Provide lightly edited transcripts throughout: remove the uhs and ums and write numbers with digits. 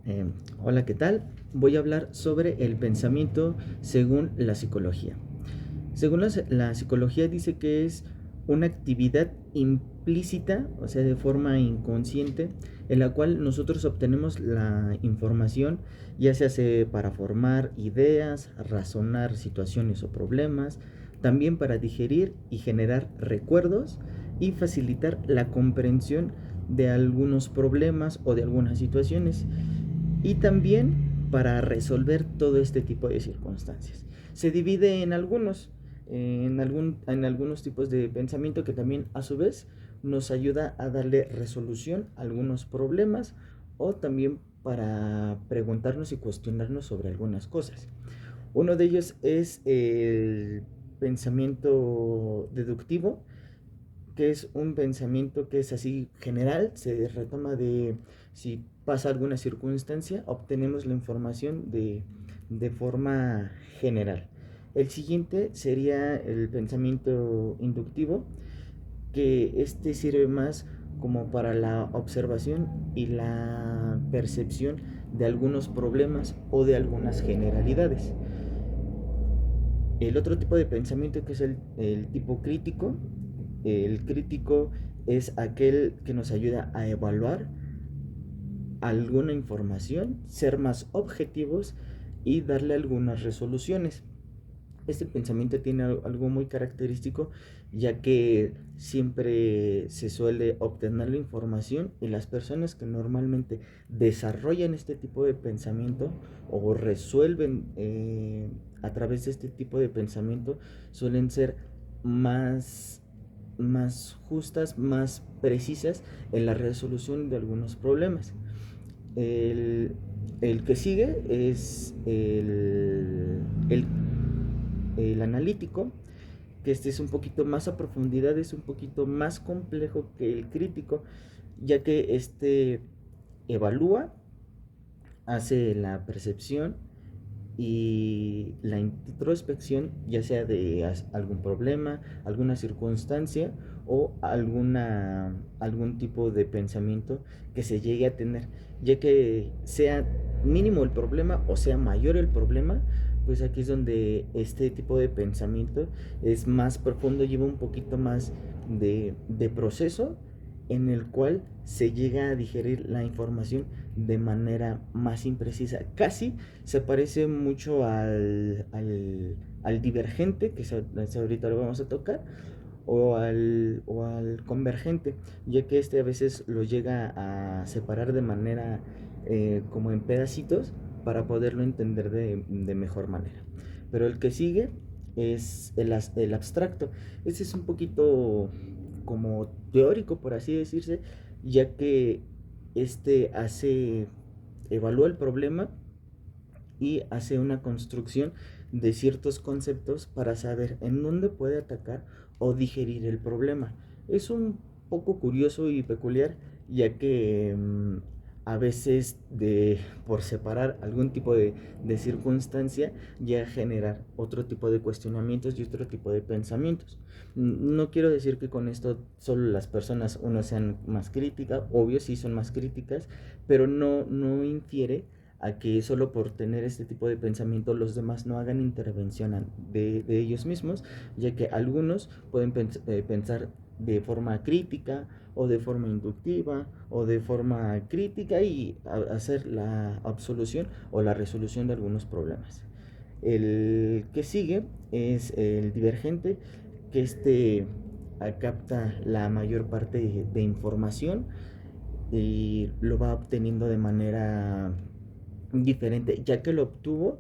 Eh, Hola, ¿qué tal? Voy a hablar sobre el pensamiento según la psicología. Según la psicología dice que es una actividad implícita, o sea, de forma inconsciente, en la cual nosotros obtenemos la información, ya sea para formar ideas, razonar situaciones o problemas, también para digerir y generar recuerdos y facilitar la comprensión de algunos problemas o de algunas situaciones y también para resolver todo este tipo de circunstancias. Se divide en algunos tipos de pensamiento que también a su vez nos ayuda a darle resolución a algunos problemas o también para preguntarnos y cuestionarnos sobre algunas cosas. Uno de ellos es el pensamiento deductivo, que es un pensamiento que es así general, se retoma de si pasa alguna circunstancia, obtenemos la información de forma general. El siguiente sería el pensamiento inductivo, que este sirve más como para la observación y la percepción de algunos problemas o de algunas generalidades. El otro tipo de pensamiento que es el tipo crítico. El crítico es aquel que nos ayuda a evaluar alguna información, ser más objetivos y darle algunas resoluciones. Este pensamiento tiene algo muy característico, ya que siempre se suele obtener la información y las personas que normalmente desarrollan este tipo de pensamiento o resuelven a través de este tipo de pensamiento suelen ser más, más justas, más precisas en la resolución de algunos problemas. El, el que sigue es el analítico, que este es un poquito más a profundidad, es un poquito más complejo que el crítico, ya que este evalúa, hace la percepción y la introspección, ya sea de algún problema, alguna circunstancia o algún tipo de pensamiento que se llegue a tener, ya que sea mínimo el problema o sea mayor el problema, pues aquí es donde este tipo de pensamiento es más profundo, lleva un poquito más de proceso en el cual se llega a digerir la información de manera más imprecisa. Casi se parece mucho al divergente, que ahorita lo vamos a tocar, o al convergente, ya que este a veces lo llega a separar de manera como en pedacitos para poderlo entender de mejor manera. Pero el que sigue es el abstracto. Este es un poquito como teórico, por así decirse, ya que este evalúa el problema y hace una construcción de ciertos conceptos para saber en dónde puede atacar o digerir el problema. Es un poco curioso y peculiar, ya que a veces por separar algún tipo de circunstancia ya generar otro tipo de cuestionamientos y otro tipo de pensamientos. No quiero decir que con esto solo las personas uno sean más críticas, obvio sí son más críticas, pero no infiere a que solo por tener este tipo de pensamiento los demás no hagan intervención de ellos mismos, ya que algunos pueden pensar de forma crítica o de forma inductiva o de forma crítica y hacer la absolución o la resolución de algunos problemas. El que sigue es el divergente, que capta la mayor parte de información y lo va obteniendo de manera diferente, ya que lo obtuvo,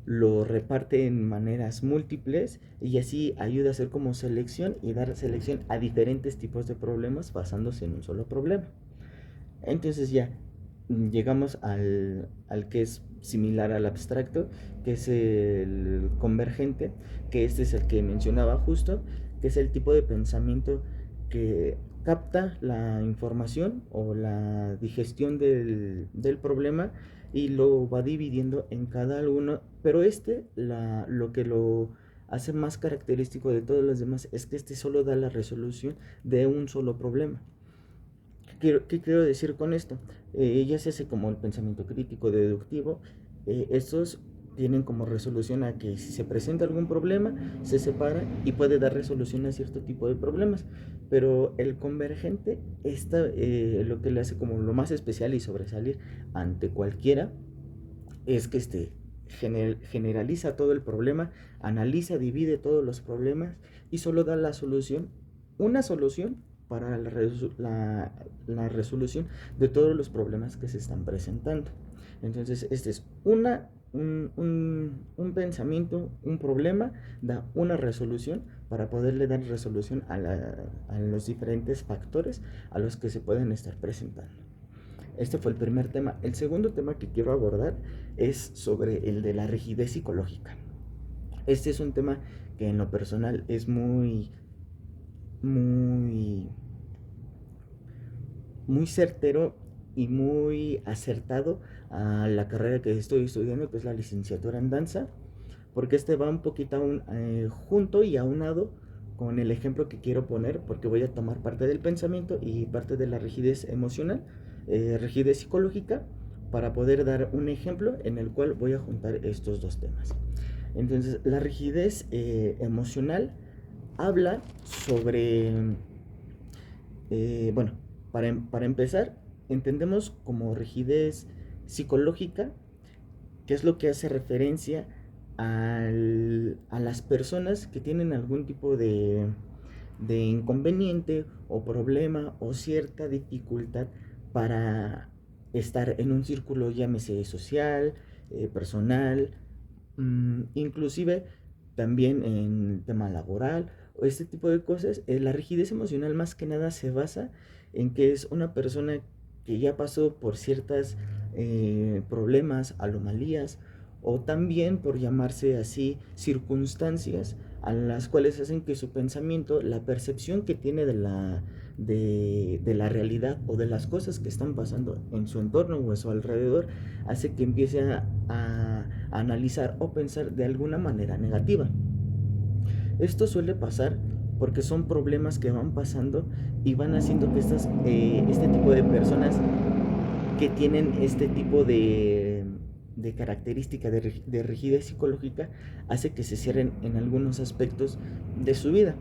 lo reparte en maneras múltiples y así ayuda a hacer como selección y dar selección a diferentes tipos de problemas basándose en un solo problema. Entonces ya llegamos al que es similar al abstracto, que es el convergente, que este es el que mencionaba justo, que es el tipo de pensamiento que capta la información o la digestión del problema y lo va dividiendo en cada uno, pero lo que lo hace más característico de todos los demás es que este solo da la resolución de un solo problema. ¿Qué quiero decir con esto? Ya se hace como el pensamiento crítico deductivo. Estos tienen como resolución a que si se presenta algún problema, se separa y puede dar resolución a cierto tipo de problemas. Pero el convergente, lo que le hace como lo más especial y sobresalir ante cualquiera, es que generaliza todo el problema, analiza, divide todos los problemas y solo da la solución, una solución para la resolución de todos los problemas que se están presentando. Entonces, este es un pensamiento, un problema, da una resolución para poderle dar resolución a los diferentes factores a los que se pueden estar presentando. Este fue el primer tema. El segundo tema que quiero abordar es sobre el de la rigidez psicológica. Este es un tema que en lo personal es muy, muy certero y muy acertado a la carrera que estoy estudiando, que es la licenciatura en danza, porque este va un poquito junto y aunado con el ejemplo que quiero poner, porque voy a tomar parte del pensamiento y parte de la rigidez emocional, rigidez psicológica, para poder dar un ejemplo en el cual voy a juntar estos dos temas. Entonces, la rigidez emocional habla sobre, bueno, para empezar, entendemos como rigidez psicológica, que es lo que hace referencia a las personas que tienen algún tipo de inconveniente o problema o cierta dificultad para estar en un círculo, llámese social, personal, inclusive también en tema laboral o este tipo de cosas. La rigidez emocional más que nada se basa en que es una persona que ya pasó por ciertas problemas, anomalías o también, por llamarse así, circunstancias a las cuales hacen que su pensamiento, la percepción que tiene de la realidad o de las cosas que están pasando en su entorno o a su alrededor, hace que empiece a analizar o pensar de alguna manera negativa. Esto suele pasar porque son problemas que van pasando y van haciendo que este tipo de personas que tienen este tipo de característica de rigidez psicológica hace que se cierren en algunos aspectos de su vida.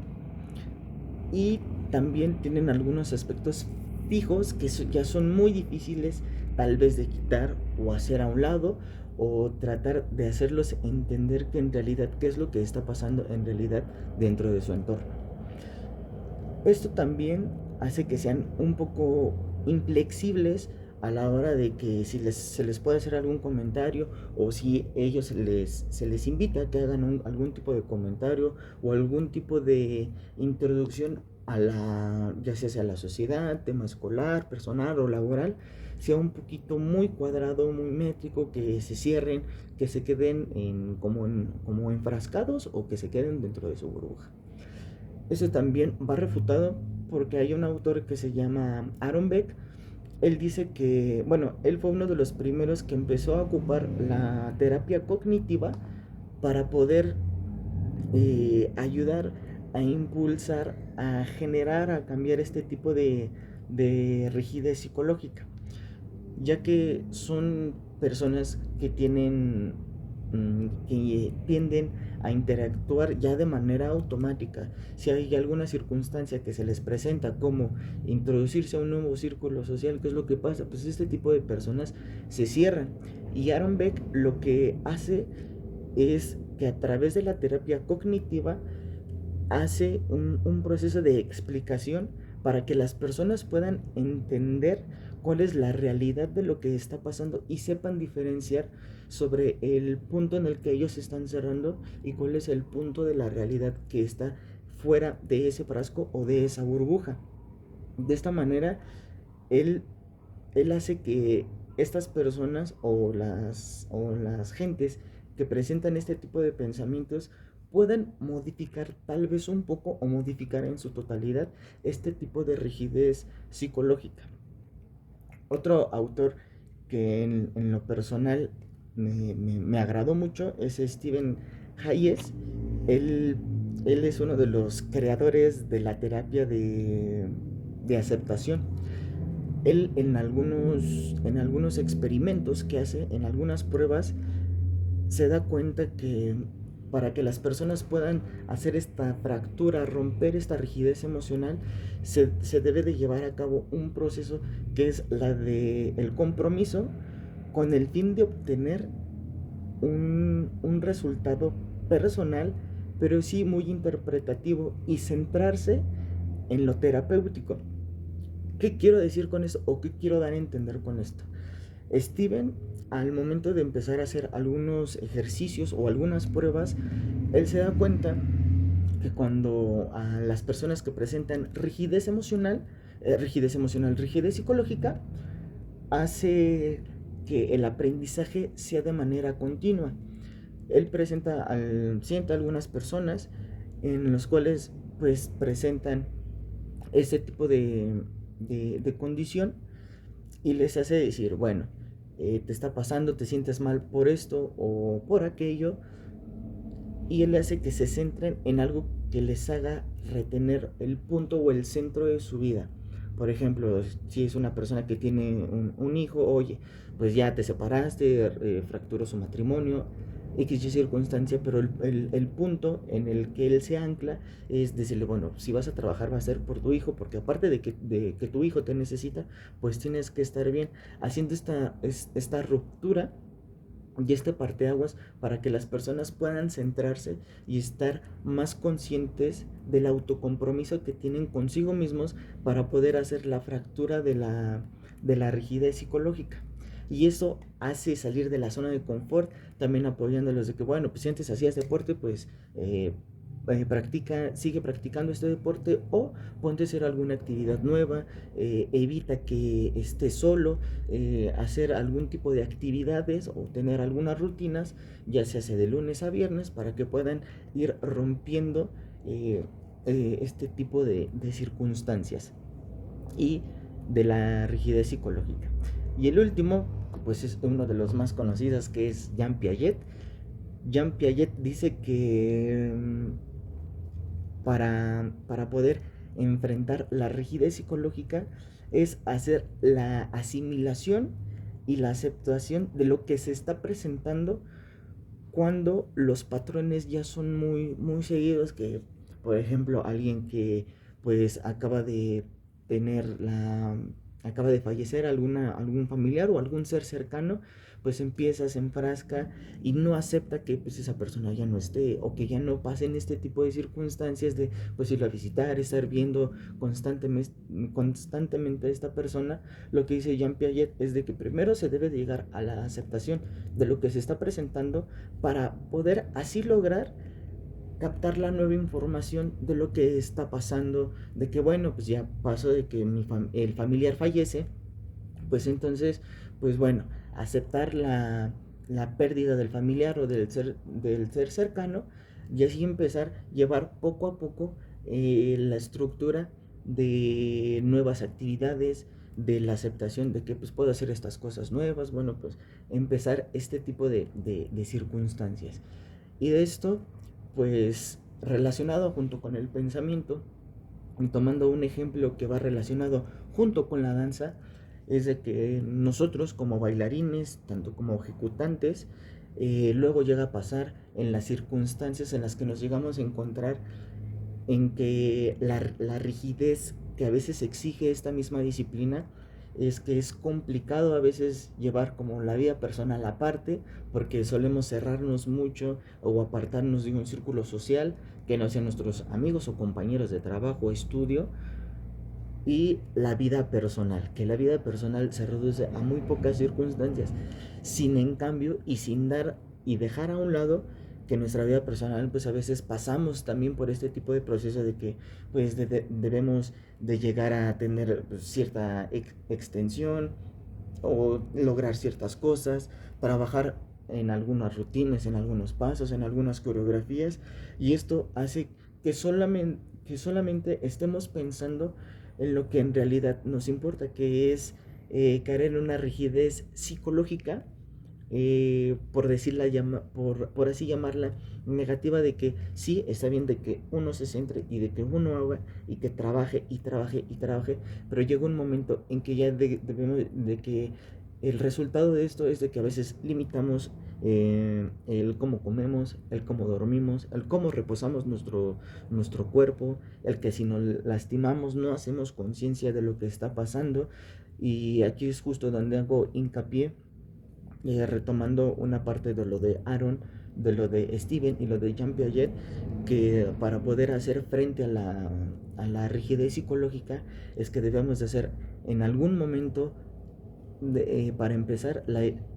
Y también tienen algunos aspectos fijos que ya son muy difíciles tal vez de quitar o hacer a un lado o tratar de hacerlos entender que en realidad qué es lo que está pasando en realidad dentro de su entorno. Esto también hace que sean un poco inflexibles a la hora de que si se les puede hacer algún comentario o si ellos se les invita a que hagan algún tipo de comentario o algún tipo de introducción ya sea a la sociedad, tema escolar, personal o laboral, sea un poquito muy cuadrado, muy métrico, que se cierren, que se queden como enfrascados o que se queden dentro de su burbuja. Eso también va refutado porque hay un autor que se llama Aaron Beck. Él dice que, bueno, él fue uno de los primeros que empezó a ocupar la terapia cognitiva para poder ayudar a impulsar, a generar, a cambiar este tipo de rigidez psicológica, ya que son personas que que tienden a interactuar ya de manera automática. Si hay alguna circunstancia que se les presenta, como introducirse a un nuevo círculo social, ¿qué es lo que pasa? Pues este tipo de personas se cierran. Y Aaron Beck lo que hace es que a través de la terapia cognitiva hace un proceso de explicación para que las personas puedan entender cuál es la realidad de lo que está pasando y sepan diferenciar sobre el punto en el que ellos se están cerrando y cuál es el punto de la realidad que está fuera de ese frasco o de esa burbuja. De esta manera, él, él hace que estas personas o las gentes que presentan este tipo de pensamientos puedan modificar tal vez un poco o modificar en su totalidad este tipo de rigidez psicológica. Otro autor que en lo personal me agradó mucho es Stephen Hayes. Él, él es uno de los creadores de la terapia de aceptación. él en algunos experimentos que hace, en algunas pruebas, se da cuenta que para que las personas puedan hacer esta fractura, romper esta rigidez emocional, se debe de llevar a cabo un proceso que es la de el compromiso con el fin de obtener un resultado personal, pero sí muy interpretativo y centrarse en lo terapéutico. ¿Qué quiero decir con esto o qué quiero dar a entender con esto? Steven, al momento de empezar a hacer algunos ejercicios o algunas pruebas, él se da cuenta que cuando a las personas que presentan rigidez psicológica, hace que el aprendizaje sea de manera continua. Él sienta algunas personas en los cuales pues presentan este tipo de condición y les hace decir, bueno, te está pasando, te sientes mal por esto o por aquello, y él hace que se centren en algo que les haga retener el punto o el centro de su vida. Por ejemplo, si es una persona que tiene un hijo, oye, pues ya te separaste, fracturó su matrimonio, X circunstancia, pero el punto en el que él se ancla es decirle, bueno, si vas a trabajar va a ser por tu hijo, porque aparte de que tu hijo te necesita, pues tienes que estar bien, haciendo esta ruptura y este parteaguas para que las personas puedan centrarse y estar más conscientes del autocompromiso que tienen consigo mismos para poder hacer la fractura de la rigidez psicológica. Y eso hace salir de la zona de confort, también apoyándolos de que, bueno, pues si antes hacías deporte, pues sigue practicando este deporte o ponte a hacer alguna actividad nueva, evita que estés solo, hacer algún tipo de actividades o tener algunas rutinas, ya se hace de lunes a viernes para que puedan ir rompiendo este tipo de circunstancias y de la rigidez psicológica. Y el último, pues es uno de los más conocidos, que es Jean Piaget. Jean Piaget dice que para poder enfrentar la rigidez psicológica es hacer la asimilación y la aceptación de lo que se está presentando cuando los patrones ya son muy seguidos, que por ejemplo alguien que pues acaba de fallecer algún familiar o algún ser cercano, pues empieza, se enfrasca y no acepta que pues esa persona ya no esté o que ya no pasen este tipo de circunstancias de pues irlo a visitar, estar viendo constantemente a esta persona. Lo que dice Jean Piaget es de que primero se debe de llegar a la aceptación de lo que se está presentando para poder así lograr captar la nueva información de lo que está pasando, de que bueno, pues ya pasó de que el familiar fallece, pues entonces, pues bueno, aceptar la pérdida del familiar o del ser cercano y así empezar a llevar poco a poco la estructura de nuevas actividades, de la aceptación de que pues puedo hacer estas cosas nuevas, bueno, pues empezar este tipo de circunstancias. Y de esto, pues relacionado junto con el pensamiento, y tomando un ejemplo que va relacionado junto con la danza, es de que nosotros como bailarines, tanto como ejecutantes, luego llega a pasar en las circunstancias en las que nos llegamos a encontrar en que la rigidez que a veces exige esta misma disciplina es que es complicado a veces llevar como la vida personal aparte porque solemos cerrarnos mucho o apartarnos de un círculo social que no sean nuestros amigos o compañeros de trabajo o estudio, y la vida personal, que la vida personal se reduce a muy pocas circunstancias, sin en cambio y sin dar y dejar a un lado que nuestra vida personal pues a veces pasamos también por este tipo de proceso de que pues debemos de llegar a tener pues, cierta extensión o lograr ciertas cosas, trabajar en algunas rutinas, en algunos pasos, en algunas coreografías, y esto hace que solamente estemos pensando en lo que en realidad nos importa, que es caer en una rigidez psicológica por así llamarla, negativa, de que sí, está bien de que uno se centre y de que uno haga y que trabaje y trabaje y trabaje, pero llega un momento en que ya debemos de que el resultado de esto es de que a veces limitamos el cómo comemos, el cómo dormimos, el cómo reposamos nuestro cuerpo, el que si nos lastimamos no hacemos conciencia de lo que está pasando. Y aquí es justo donde hago hincapié, retomando una parte de lo de Aaron, de lo de Steven y lo de Jean Piaget, que para poder hacer frente a la rigidez psicológica es que debemos de hacer en algún momento, para empezar,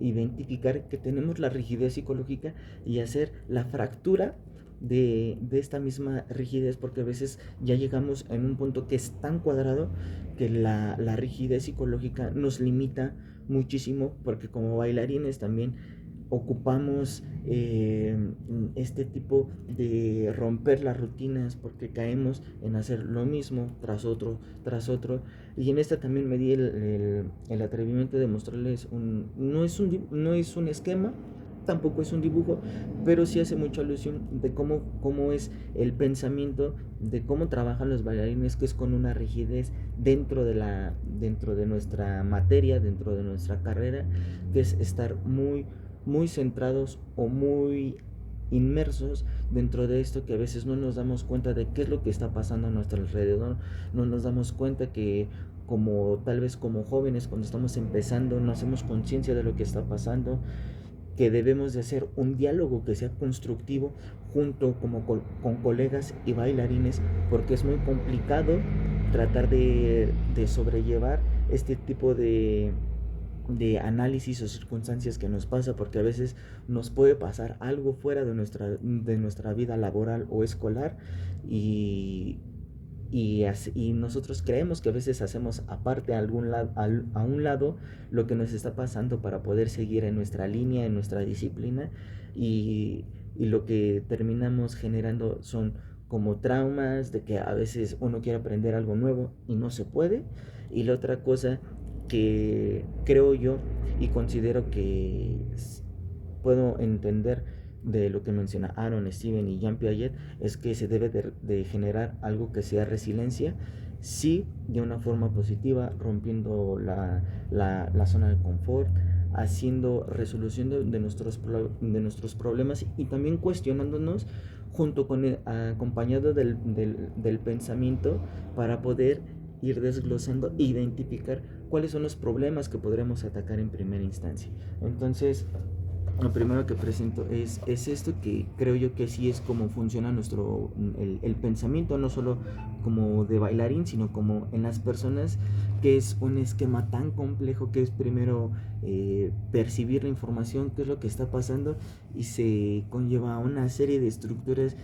identificar que tenemos la rigidez psicológica y hacer la fractura de esta misma rigidez, porque a veces ya llegamos en un punto que es tan cuadrado que la rigidez psicológica nos limita muchísimo, porque como bailarines también ocupamos este tipo de romper las rutinas, porque caemos en hacer lo mismo tras otro. Y en esta también me di el atrevimiento de mostrarles no es un esquema, tampoco es un dibujo, pero sí hace mucha alusión de cómo es el pensamiento, de cómo trabajan los bailarines, que es con una rigidez dentro de nuestra materia, dentro de nuestra carrera, que es estar muy centrados o muy inmersos dentro de esto, que a veces no nos damos cuenta de qué es lo que está pasando a nuestro alrededor. No nos damos cuenta que como tal vez como jóvenes, cuando estamos empezando, no hacemos conciencia de lo que está pasando, que debemos de hacer un diálogo que sea constructivo junto con colegas y bailarines, porque es muy complicado tratar de sobrellevar este tipo de análisis o circunstancias que nos pasa, porque a veces nos puede pasar algo fuera de nuestra vida laboral o escolar, y, y nosotros creemos que a veces hacemos aparte a un lado lo que nos está pasando para poder seguir en nuestra línea, en nuestra disciplina, y lo que terminamos generando son como traumas de que a veces uno quiere aprender algo nuevo y no se puede. Y la otra cosa que creo yo y considero que puedo entender de lo que menciona Aaron, Steven y Jean Piaget, es que se debe de generar algo que sea resiliencia, sí, de una forma positiva, rompiendo la zona de confort, haciendo resolución de nuestros problemas, y también cuestionándonos junto con acompañado del pensamiento, para poder ir desglosando e identificar cuáles son los problemas que podremos atacar en primera instancia. Entonces, lo primero que presento es esto, que creo yo que sí es como funciona el pensamiento, no solo como de bailarín, sino como en las personas, que es un esquema tan complejo, que es primero percibir la información, qué es lo que está pasando, y se conlleva una serie de estructuras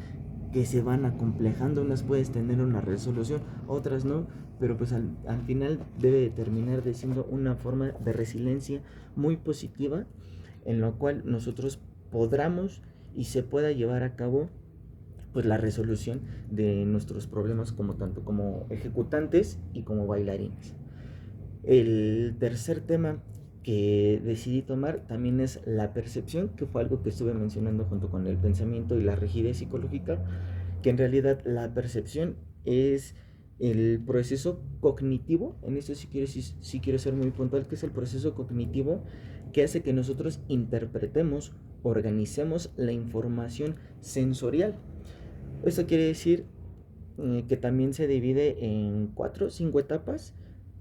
que se van acomplejando. Unas puedes tener una resolución, otras no, pero pues al final debe terminar de siendo una forma de resiliencia muy positiva, en lo cual nosotros podamos y se pueda llevar a cabo pues la resolución de nuestros problemas, como tanto como ejecutantes y como bailarines. El tercer tema que decidí tomar también es la percepción, que fue algo que estuve mencionando junto con el pensamiento y la rigidez psicológica, que en realidad la percepción es el proceso cognitivo. En esto sí quiero ser muy puntual, que es el proceso cognitivo que hace que nosotros interpretemos, organicemos la información sensorial. Esto quiere decir que también se divide en 4 o 5 etapas,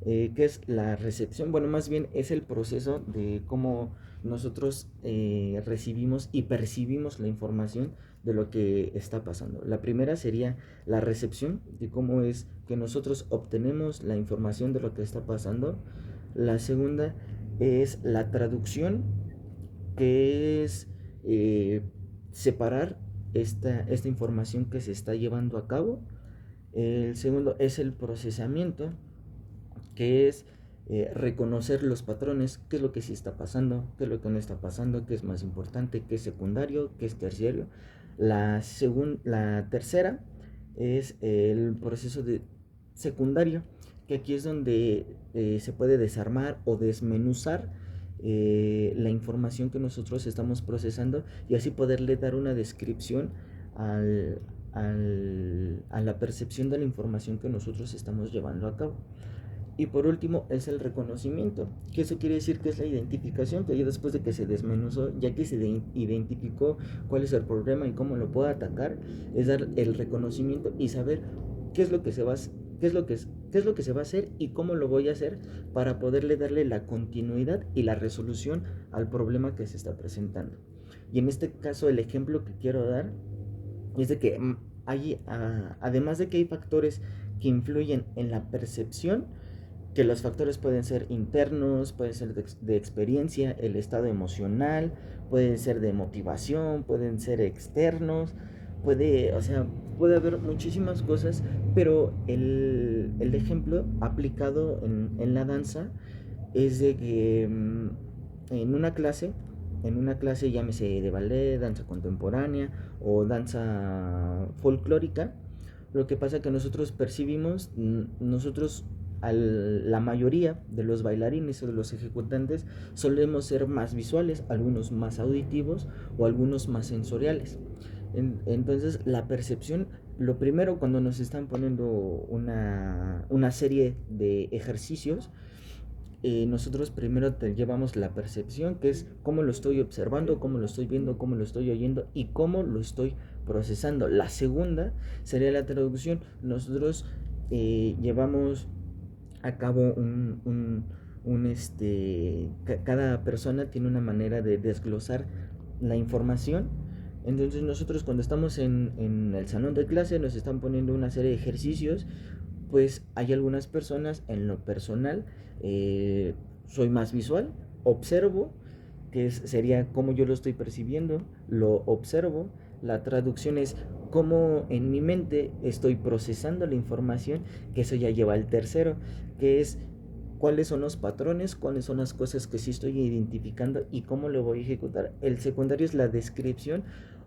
que es la recepción. Bueno, más bien es el proceso de cómo nosotros recibimos y percibimos la información de lo que está pasando. La primera sería la recepción, de cómo es que nosotros obtenemos la información de lo que está pasando. La segunda es la traducción, que es separar esta información que se está llevando a cabo. El segundo es el procesamiento, que es reconocer los patrones, qué es lo que sí está pasando, qué es lo que no está pasando, qué es más importante, qué es secundario, qué es terciario. La tercera es el proceso de secundario, que aquí es donde se puede desarmar o desmenuzar la información que nosotros estamos procesando y así poderle dar una descripción a la percepción de la información que nosotros estamos llevando a cabo. Y por último es el reconocimiento, que eso quiere decir que es la identificación, que ya después de que se desmenuzó, ya que se identificó cuál es el problema y cómo lo puedo atacar, es dar el reconocimiento y saber qué es lo que se va a, qué es lo que se va a hacer y cómo lo voy a hacer para poderle darle la continuidad y la resolución al problema que se está presentando. Y en este caso el ejemplo que quiero dar es de que además de que hay factores que influyen en la percepción, que los factores pueden ser internos, pueden ser de experiencia, el estado emocional, pueden ser de motivación, pueden ser externos, puede haber muchísimas cosas, pero el ejemplo aplicado en la danza es de que en una clase llámese de ballet, danza contemporánea o danza folclórica, lo que pasa que nosotros percibimos, la mayoría de los bailarines o de los ejecutantes solemos ser más visuales, algunos más auditivos o algunos más sensoriales. Entonces la percepción, lo primero cuando nos están poniendo una serie de ejercicios, nosotros primero te llevamos la percepción, que es cómo lo estoy observando, cómo lo estoy viendo, cómo lo estoy oyendo y cómo lo estoy procesando. La segunda sería la traducción. Nosotros llevamos a cabo cada persona tiene una manera de desglosar la información. Entonces nosotros cuando estamos en el salón de clase nos están poniendo una serie de ejercicios, pues hay algunas personas, en lo personal, soy más visual, observo, sería cómo yo lo estoy percibiendo, lo observo. La traducción es cómo en mi mente estoy procesando la información, que eso ya lleva al tercero, que es cuáles son los patrones, cuáles son las cosas que sí estoy identificando y cómo lo voy a ejecutar. El secundario es la descripción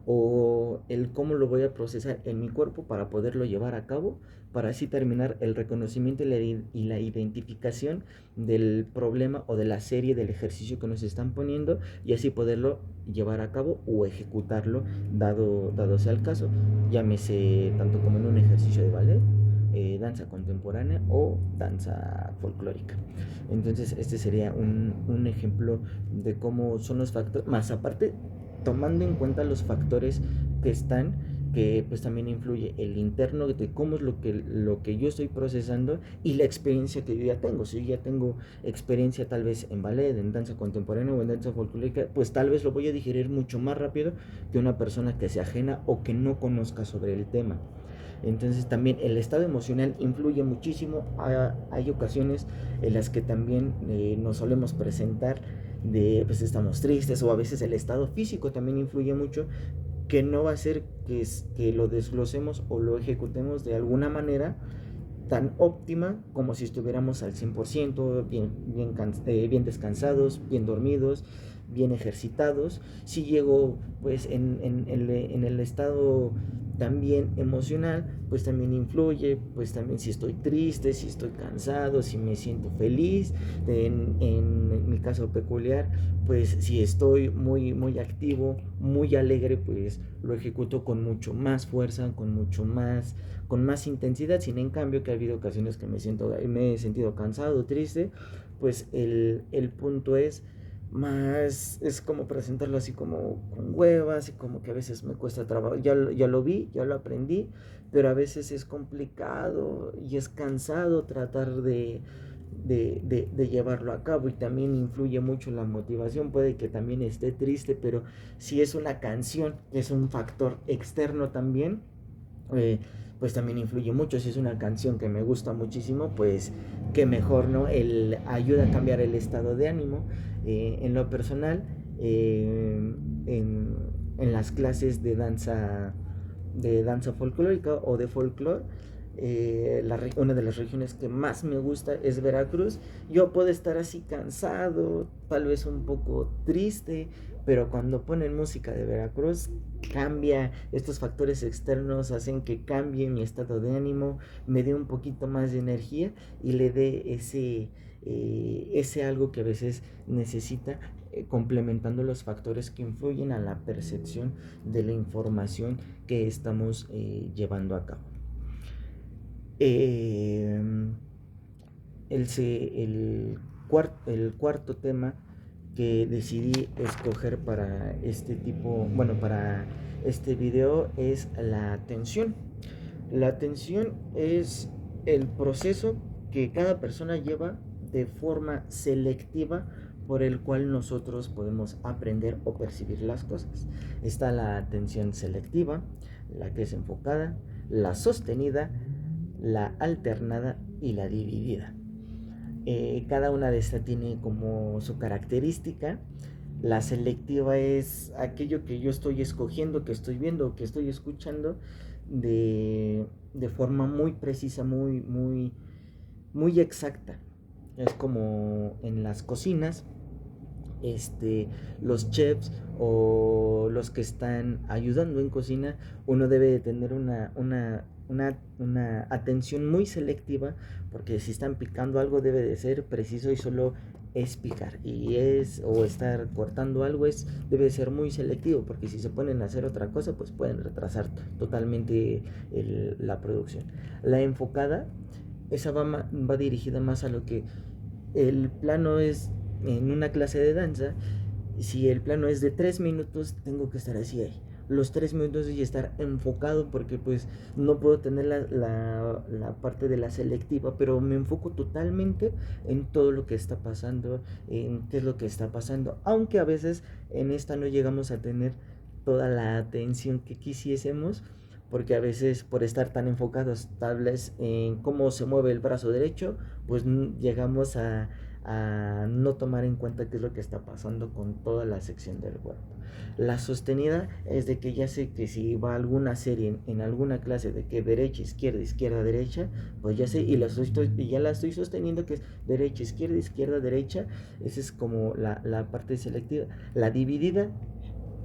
o el cómo lo voy a procesar en mi cuerpo para poderlo llevar a cabo, para así terminar el reconocimiento y la identificación del problema o de la serie del ejercicio que nos están poniendo y así poderlo llevar a cabo o ejecutarlo dado sea el caso, llámese tanto como en un ejercicio de ballet, danza contemporánea o danza folclórica. Entonces este sería un ejemplo de cómo son los factores, más aparte tomando en cuenta los factores que pues también influye el interno de cómo es lo que yo estoy procesando y la experiencia que yo ya tengo. Si yo ya tengo experiencia tal vez en ballet, en danza contemporánea o en danza folclórica, pues tal vez lo voy a digerir mucho más rápido que una persona que se ajena o que no conozca sobre el tema. Entonces también el estado emocional influye muchísimo. Hay ocasiones en las que también nos solemos presentar pues estamos tristes, o a veces el estado físico también influye mucho, que no va a ser que lo desglosemos o lo ejecutemos de alguna manera tan óptima como si estuviéramos al 100%, bien descansados, bien dormidos, bien ejercitados. Si llego pues en el estado también emocional, pues también influye, pues también si estoy triste, si estoy cansado, si me siento feliz. En mi caso peculiar, pues si estoy muy activo, muy alegre, pues lo ejecuto con mucho más fuerza, con más intensidad. Sin en cambio que ha habido ocasiones que me he sentido cansado, triste, pues el punto es como presentarlo así como con huevas y como que a veces me cuesta trabajo. Ya lo vi, ya lo aprendí, pero a veces es complicado y es cansado tratar de llevarlo a cabo, y también influye mucho la motivación. Puede que también esté triste, pero si es una canción, es un factor externo también, pues también influye mucho. Si es una canción que me gusta muchísimo, pues que mejor, ¿no? Ayuda a cambiar el estado de ánimo. En lo personal, en las clases de danza folclórica o de folclore, una de las regiones que más me gusta es Veracruz. Yo puedo estar así cansado, tal vez un poco triste, pero cuando ponen música de Veracruz cambia. Estos factores externos hacen que cambie mi estado de ánimo, me dé un poquito más de energía y le dé ese algo que a veces necesita, complementando los factores que influyen a la percepción de la información que estamos llevando a cabo. El, el cuarto tema que decidí escoger para para este video es la atención. La atención es el proceso que cada persona lleva de forma selectiva por el cual nosotros podemos aprender o percibir las cosas. Está la atención selectiva, la que es enfocada, la sostenida, la alternada y la dividida. Cada una de estas tiene como su característica. La selectiva es aquello que yo estoy escogiendo, que estoy viendo, que estoy escuchando de forma muy precisa, muy exacta. Es como en las cocinas, los chefs o los que están ayudando en cocina, uno debe de tener una atención muy selectiva, porque si están picando algo debe de ser preciso y solo es picar, o estar cortando algo debe de ser muy selectivo, porque si se ponen a hacer otra cosa pues pueden retrasar totalmente la producción. La enfocada, esa va dirigida más a lo que el plano es en una clase de danza. Si el plano es de 3 minutos, tengo que estar así ahí los 3 minutos y estar enfocado, porque pues no puedo tener la parte de la selectiva, pero me enfoco totalmente en todo lo que está pasando, en qué es lo que está pasando, aunque a veces en esta no llegamos a tener toda la atención que quisiésemos, porque a veces por estar tan enfocados tal vez en cómo se mueve el brazo derecho, pues llegamos a no tomar en cuenta qué es lo que está pasando con toda la sección del cuerpo. La sostenida es de que ya sé que si va alguna serie en alguna clase de que derecha, izquierda, derecha, pues ya sé y ya la estoy sosteniendo, que es derecha, izquierda, derecha. Esa es como la parte selectiva. La dividida,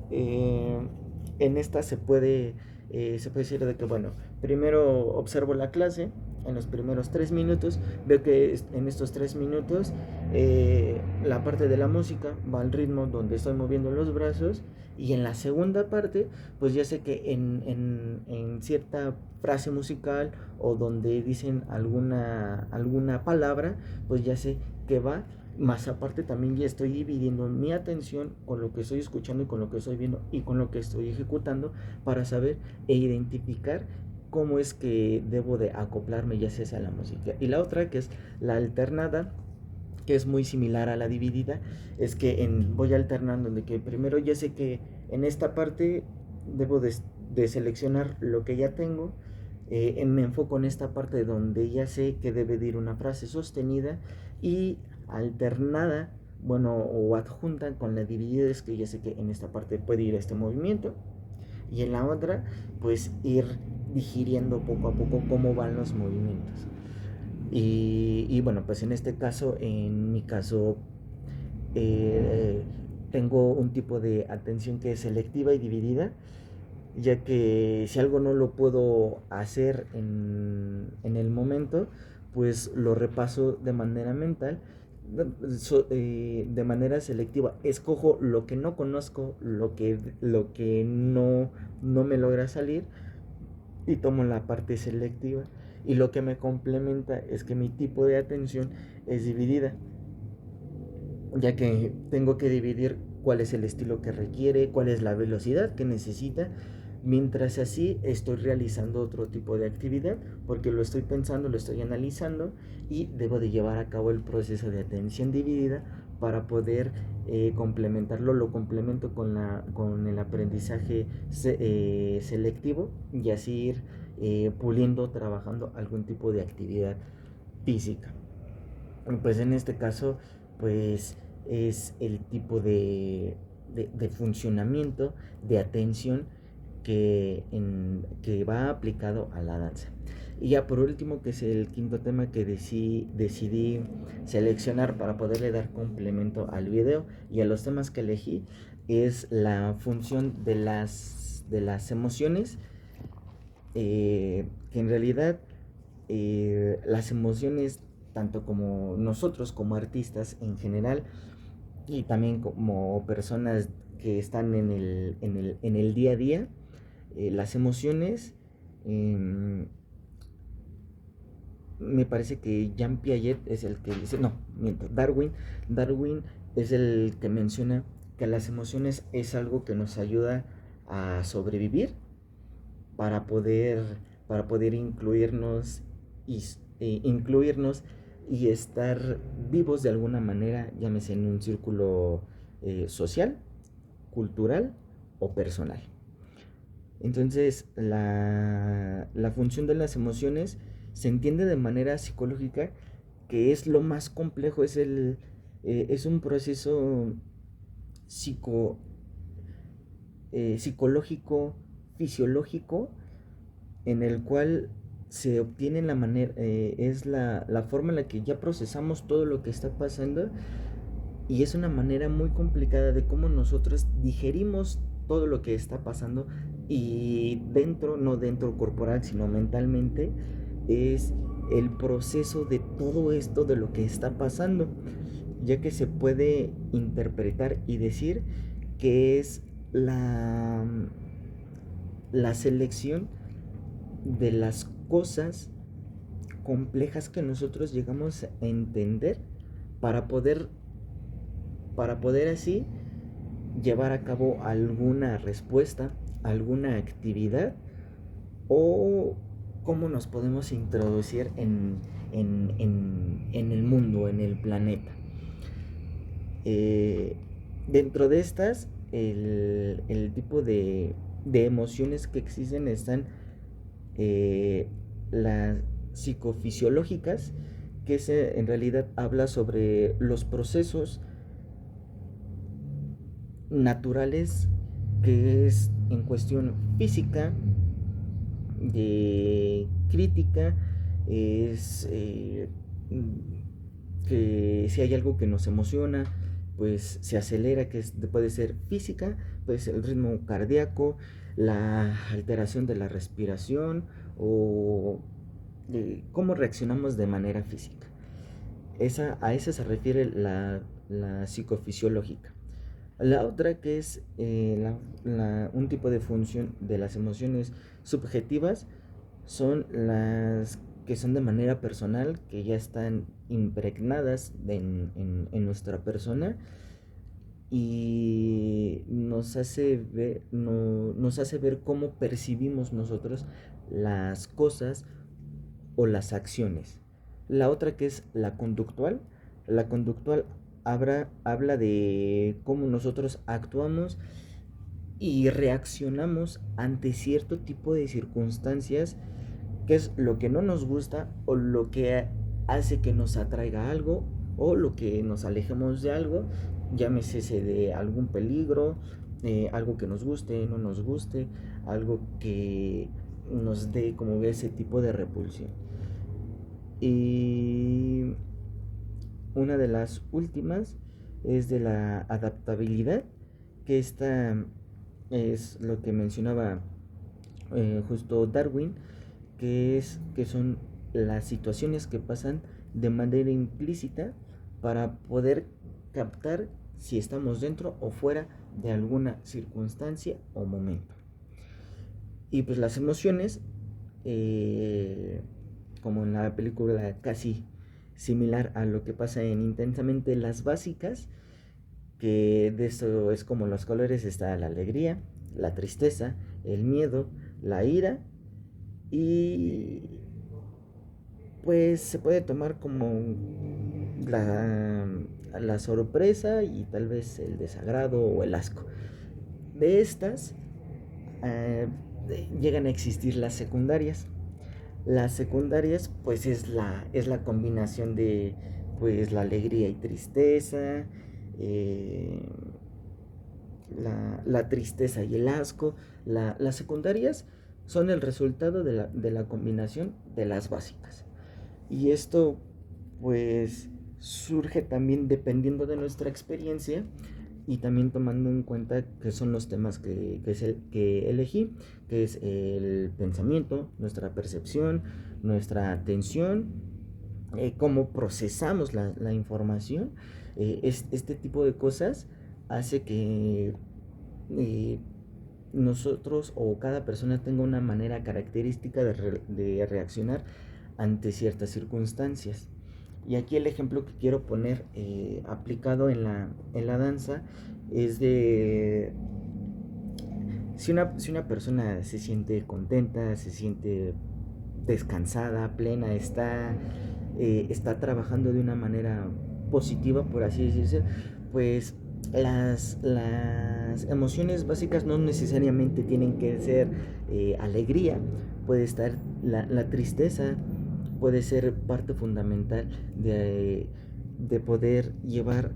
en esta se puede decir de que, bueno, primero observo la clase en los primeros 3 minutos, veo que en estos 3 minutos la parte de la música va al ritmo donde estoy moviendo los brazos, y en la segunda parte pues ya sé que en cierta frase musical o donde dicen alguna palabra, pues ya sé que va. Más aparte también ya estoy dividiendo mi atención con lo que estoy escuchando y con lo que estoy viendo y con lo que estoy ejecutando, para saber e identificar cómo es que debo de acoplarme ya sea a la música. Y la otra, que es la alternada, que es muy similar a la dividida, es que voy alternando, de que primero ya sé que en esta parte debo de seleccionar lo que ya tengo, me enfoco en esta parte donde ya sé que debe de ir una frase sostenida, y alternada, bueno, o adjunta con la dividida, es que ya sé que en esta parte puede ir este movimiento, y en la otra pues ir digiriendo poco a poco cómo van los movimientos. Y bueno, pues en mi caso, eh, tengo un tipo de atención que es selectiva y dividida, ya que si algo no lo puedo hacer en el momento, pues lo repaso de manera mental, de manera selectiva. Escojo lo que no conozco, lo que no me logra salir, y tomo la parte selectiva. Y lo que me complementa es que mi tipo de atención es dividida, ya que tengo que dividir cuál es el estilo que requiere, cuál es la velocidad que necesita, mientras así estoy realizando otro tipo de actividad, porque lo estoy pensando, lo estoy analizando, y debo de llevar a cabo el proceso de atención dividida para poder complementarlo. Lo complemento con el aprendizaje selectivo, y así ir puliendo, trabajando algún tipo de actividad física. Pues en este caso, pues es el tipo de funcionamiento, de atención que va aplicado a la danza. Y ya por último, que es el quinto tema que decidí seleccionar para poderle dar complemento al video y a los temas que elegí, es la función de las emociones, que en realidad las emociones tanto como nosotros como artistas en general y también como personas que están en el día a día, las emociones, em, me parece que Jean Piaget es el que dice, no, miento, Darwin es el que menciona que las emociones es algo que nos ayuda a sobrevivir para poder, para poder y, incluirnos y estar vivos de alguna manera, llámese en un círculo social, cultural o personal. Entonces, la función de las emociones se entiende de manera psicológica, que es lo más complejo, es un proceso psico, psicológico, fisiológico, en el cual se obtiene la manera, es la forma en la que ya procesamos todo lo que está pasando, y es una manera muy complicada de cómo nosotros digerimos todo lo que está pasando, y dentro, no dentro corporal, sino mentalmente, es el proceso de todo esto de lo que está pasando, ya que se puede interpretar y decir que es la selección de las cosas complejas que nosotros llegamos a entender para poder, para poder así llevar a cabo alguna respuesta, alguna actividad, o cómo nos podemos introducir en el mundo, en el planeta. Eh, Dentro de estas, el tipo de emociones que existen están eh, las psicofisiológicas, que en realidad habla sobre los procesos naturales, que es en cuestión física, de crítica, es que si hay algo que nos emociona, pues se acelera, puede ser física, pues el ritmo cardíaco, la alteración de la respiración, o cómo reaccionamos de manera física. A esa se refiere la psicofisiológica. La otra, que es un tipo de función de las emociones subjetivas, son las que son de manera personal, que ya están impregnadas en nuestra persona, y nos hace ver cómo percibimos nosotros las cosas o las acciones. La otra, que es la conductual habla de cómo nosotros actuamos y reaccionamos ante cierto tipo de circunstancias, que es lo que no nos gusta o lo que hace que nos atraiga algo, o lo que nos alejemos de algo, llámese de algún peligro, algo que nos guste, no nos guste, algo que nos dé como ese tipo de repulsión. Y una de las últimas es de la adaptabilidad, que esta es lo que mencionaba justo Darwin, que son las situaciones que pasan de manera implícita para poder captar si estamos dentro o fuera de alguna circunstancia o momento. Y pues las emociones, eh, como en la película casi similar a lo que pasa en Intensamente, las básicas, que de eso es como los colores: está la alegría, la tristeza, el miedo, la ira, y pues se puede tomar como la sorpresa y tal vez el desagrado o el asco. De estas eh, llegan a existir las secundarias. Las secundarias pues es la combinación de pues la alegría y tristeza, eh, la tristeza y el asco. Las secundarias son el resultado de la combinación de las básicas. Y esto pues surge también dependiendo de nuestra experiencia, y también tomando en cuenta que son los temas que elegí, que es el pensamiento, nuestra percepción, nuestra atención, cómo procesamos la información. Este tipo de cosas hace que eh, nosotros o cada persona tenga una manera característica de reaccionar ante ciertas circunstancias. Y aquí el ejemplo que quiero poner aplicado en la danza es de si una persona se siente contenta, se siente descansada, plena, está trabajando de una manera positiva, por así decirse, pues las emociones básicas no necesariamente tienen que ser alegría, puede estar la tristeza, puede ser parte fundamental de poder llevar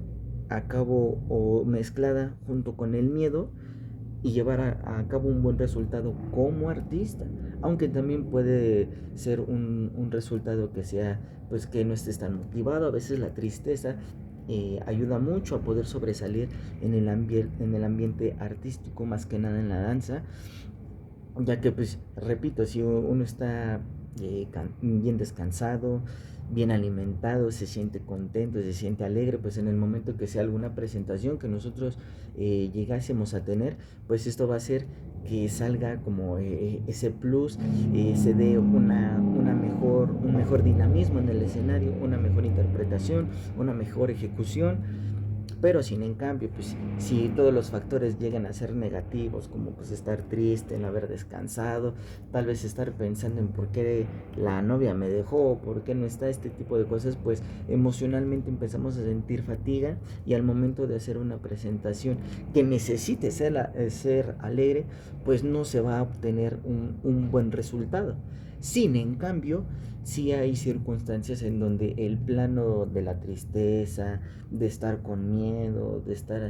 a cabo o mezclada junto con el miedo y llevar a cabo un buen resultado como artista, aunque también puede ser un resultado que sea, pues que no estés tan motivado. A veces la tristeza ayuda mucho a poder sobresalir en el ambiente artístico, más que nada en la danza, ya que pues repito, si uno está bien descansado, bien alimentado, se siente contento, se siente alegre, pues en el momento que sea alguna presentación que nosotros llegásemos a tener, pues esto va a hacer que salga como ese plus, se dé un mejor dinamismo en el escenario, una mejor interpretación, una mejor ejecución. Pero sin en cambio, pues si todos los factores llegan a ser negativos, como pues estar triste, no haber descansado, tal vez estar pensando en por qué la novia me dejó, por qué no está, este tipo de cosas, pues emocionalmente empezamos a sentir fatiga, y al momento de hacer una presentación que necesite ser alegre, pues no se va a obtener un buen resultado. Sin en cambio, sí hay circunstancias en donde el plano de la tristeza, de estar con miedo, de estar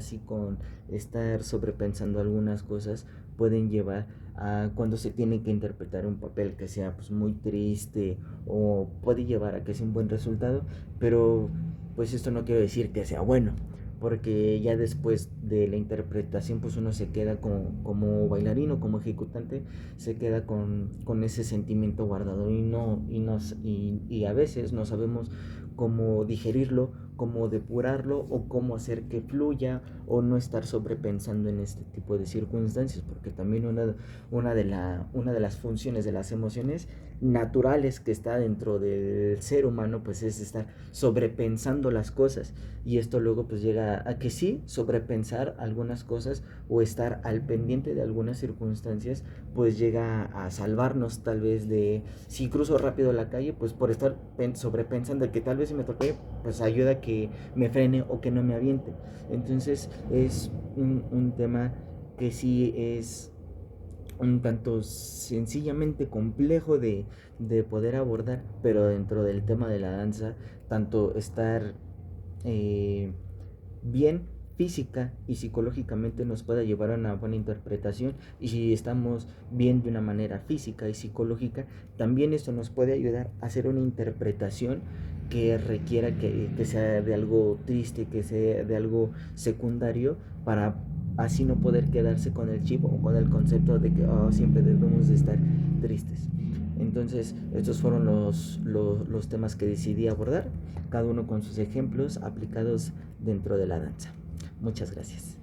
estar sobrepensando algunas cosas, pueden llevar a cuando se tiene que interpretar un papel que sea pues muy triste, o puede llevar a que sea un buen resultado, pero pues esto no quiere decir que sea bueno, porque ya después de la interpretación pues uno se queda como bailarino, como ejecutante, se queda con ese sentimiento guardado, y a veces no sabemos cómo digerirlo, cómo depurarlo, o cómo hacer que fluya, o no estar sobrepensando en este tipo de circunstancias, porque también una de las funciones de las emociones naturales que está dentro del ser humano pues es estar sobrepensando las cosas, y esto luego pues llega a que sí, sobrepensar algunas cosas o estar al pendiente de algunas circunstancias pues llega a salvarnos tal vez de, si cruzo rápido la calle, pues por estar sobrepensando que tal vez si me toque, pues ayuda a que me frene o que no me aviente. Entonces es un tema que sí es un tanto sencillamente complejo de poder abordar, pero dentro del tema de la danza, tanto estar eh, bien física y psicológicamente nos pueda llevar a una buena interpretación, y si estamos bien de una manera física y psicológica, también esto nos puede ayudar a hacer una interpretación que requiera que sea de algo triste, que sea de algo secundario, para así no poder quedarse con el chip o con el concepto de que siempre debemos de estar tristes. Entonces, estos fueron los temas que decidí abordar, cada uno con sus ejemplos aplicados dentro de la danza. Muchas gracias.